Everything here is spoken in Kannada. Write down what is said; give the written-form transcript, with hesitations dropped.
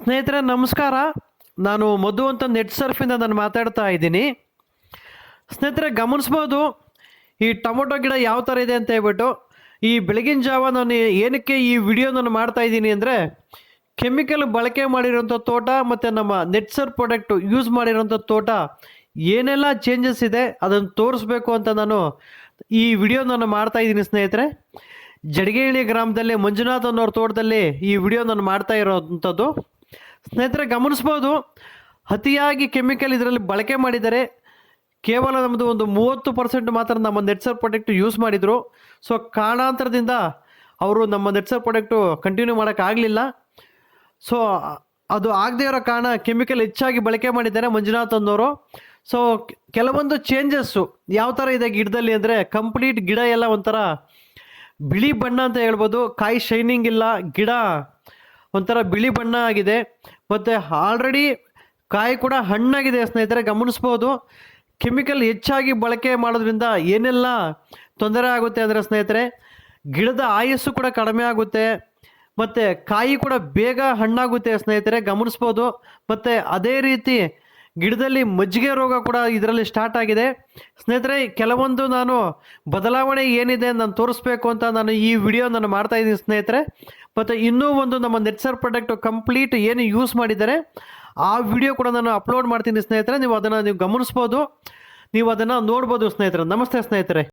ಸ್ನೇಹಿತರೆ ನಮಸ್ಕಾರ. ನಾನು ಮಧು ಅಂತ ನೆಟ್ ಸರ್ಫಿಂದ ನಾನು ಮಾತಾಡ್ತಾ ಇದ್ದೀನಿ. ಸ್ನೇಹಿತರೆ ಗಮನಿಸ್ಬೋದು ಈ ಟೊಮೊಟೊ ಗಿಡ ಯಾವ ಥರ ಇದೆ ಅಂತ ಹೇಳ್ಬಿಟ್ಟು. ಈ ಬೆಳಗಿನ ಜಾವ ನಾನು ಏನಕ್ಕೆ ಈ ವಿಡಿಯೋ ನಾನು ಮಾಡ್ತಾ ಇದ್ದೀನಿ ಅಂದರೆ, ಕೆಮಿಕಲ್ ಬಳಕೆ ಮಾಡಿರೋಂಥ ತೋಟ ಮತ್ತು ನಮ್ಮ ನೆಟ್ ಸರ್ಫ್ ಪ್ರಾಡಕ್ಟು ಯೂಸ್ ಮಾಡಿರೋಂಥ ತೋಟ ಏನೆಲ್ಲ ಚೇಂಜಸ್ ಇದೆ ಅದನ್ನು ತೋರಿಸ್ಬೇಕು ಅಂತ ನಾನು ಈ ವಿಡಿಯೋ ನಾನು ಮಾಡ್ತಾ ಇದ್ದೀನಿ. ಸ್ನೇಹಿತರೆ, ಜಡಗೇಳಿ ಗ್ರಾಮದಲ್ಲಿ ಮಂಜುನಾಥ್ ಅನ್ನೋರ ತೋಟದಲ್ಲಿ ಈ ವಿಡಿಯೋ ನಾನು ಮಾಡ್ತಾ ಇರೋವಂಥದ್ದು. ಸ್ನೇಹಿತರೆ ಗಮನಿಸ್ಬೋದು, ಅತಿಯಾಗಿ ಕೆಮಿಕಲ್ ಇದರಲ್ಲಿ ಬಳಕೆ ಮಾಡಿದ್ದಾರೆ. ಕೇವಲ ನಮ್ಮದು ಒಂದು 30% ಮಾತ್ರ ನಮ್ಮ ನೆಟ್ ಸರ್ಫ್ ಪ್ರಾಡಕ್ಟ್ ಯೂಸ್ ಮಾಡಿದರು. ಸೊ ಕಾರಣಾಂತರದಿಂದ ಅವರು ನಮ್ಮ ನೆಟ್ ಸರ್ಫ್ ಪ್ರಾಡಕ್ಟು ಕಂಟಿನ್ಯೂ ಮಾಡೋಕ್ಕಾಗಲಿಲ್ಲ. ಸೊ ಅದು ಆಗದೇ ಇರೋ ಕಾರಣ ಕೆಮಿಕಲ್ ಹೆಚ್ಚಾಗಿ ಬಳಕೆ ಮಾಡಿದ್ದಾರೆ ಮಂಜುನಾಥ್ ಅನ್ನೋರು. ಸೊ ಕೆಲವೊಂದು ಚೇಂಜಸ್ಸು ಯಾವ ಥರ ಇದೆ ಗಿಡದಲ್ಲಿ ಅಂದರೆ, ಕಂಪ್ಲೀಟ್ ಗಿಡ ಎಲ್ಲ ಒಂಥರ ಬಿಳಿ ಬಣ್ಣ ಅಂತ ಹೇಳ್ಬೋದು. ಕಾಯಿ ಶೈನಿಂಗ್ ಇಲ್ಲ, ಗಿಡ ಒಂಥರ ಬಿಳಿ ಬಣ್ಣ ಆಗಿದೆ. ಮತ್ತು ಆಲ್ರೆಡಿ ಕಾಯಿ ಕೂಡ ಹಣ್ಣಾಗಿದೆ. ಸ್ನೇಹಿತರೆ ಗಮನಿಸ್ಬೋದು, ಕೆಮಿಕಲ್ ಹೆಚ್ಚಾಗಿ ಬಳಕೆ ಮಾಡೋದ್ರಿಂದ ಏನೆಲ್ಲ ತೊಂದರೆ ಆಗುತ್ತೆ ಅಂದರೆ ಸ್ನೇಹಿತರೆ, ಗಿಡದ ಆಯಸ್ಸು ಕೂಡ ಕಡಿಮೆ ಆಗುತ್ತೆ, ಮತ್ತು ಕಾಯಿ ಕೂಡ ಬೇಗ ಹಣ್ಣಾಗುತ್ತೆ. ಸ್ನೇಹಿತರೆ ಗಮನಿಸ್ಬೋದು. ಮತ್ತು ಅದೇ ರೀತಿ ಗಿಡದಲ್ಲಿ ಮಜ್ಜಿಗೆ ರೋಗ ಕೂಡ ಇದರಲ್ಲಿ ಸ್ಟಾರ್ಟ್ ಆಗಿದೆ. ಸ್ನೇಹಿತರೆ ಕೆಲವೊಂದು ನಾನು ಬದಲಾವಣೆ ಏನಿದೆ ನಾನು ತೋರಿಸ್ಬೇಕು ಅಂತ ನಾನು ಈ ವಿಡಿಯೋ ನಾನು ಮಾಡ್ತಾ ಇದ್ದೀನಿ ಸ್ನೇಹಿತರೆ. ಮತ್ತು ಇನ್ನೂ ಒಂದು ನಮ್ಮ ನೆಟ್ ಸರ್ಫ್ ಪ್ರಾಡಕ್ಟು ಕಂಪ್ಲೀಟ್ ಏನು ಯೂಸ್ ಮಾಡಿದ್ದಾರೆ ಆ ವಿಡಿಯೋ ಕೂಡ ನಾನು ಅಪ್ಲೋಡ್ ಮಾಡ್ತೀನಿ ಸ್ನೇಹಿತರೆ. ನೀವು ಅದನ್ನು ಗಮನಿಸ್ಬೋದು, ನೀವು ಅದನ್ನು ನೋಡ್ಬೋದು ಸ್ನೇಹಿತರೆ. ನಮಸ್ತೆ ಸ್ನೇಹಿತರೆ.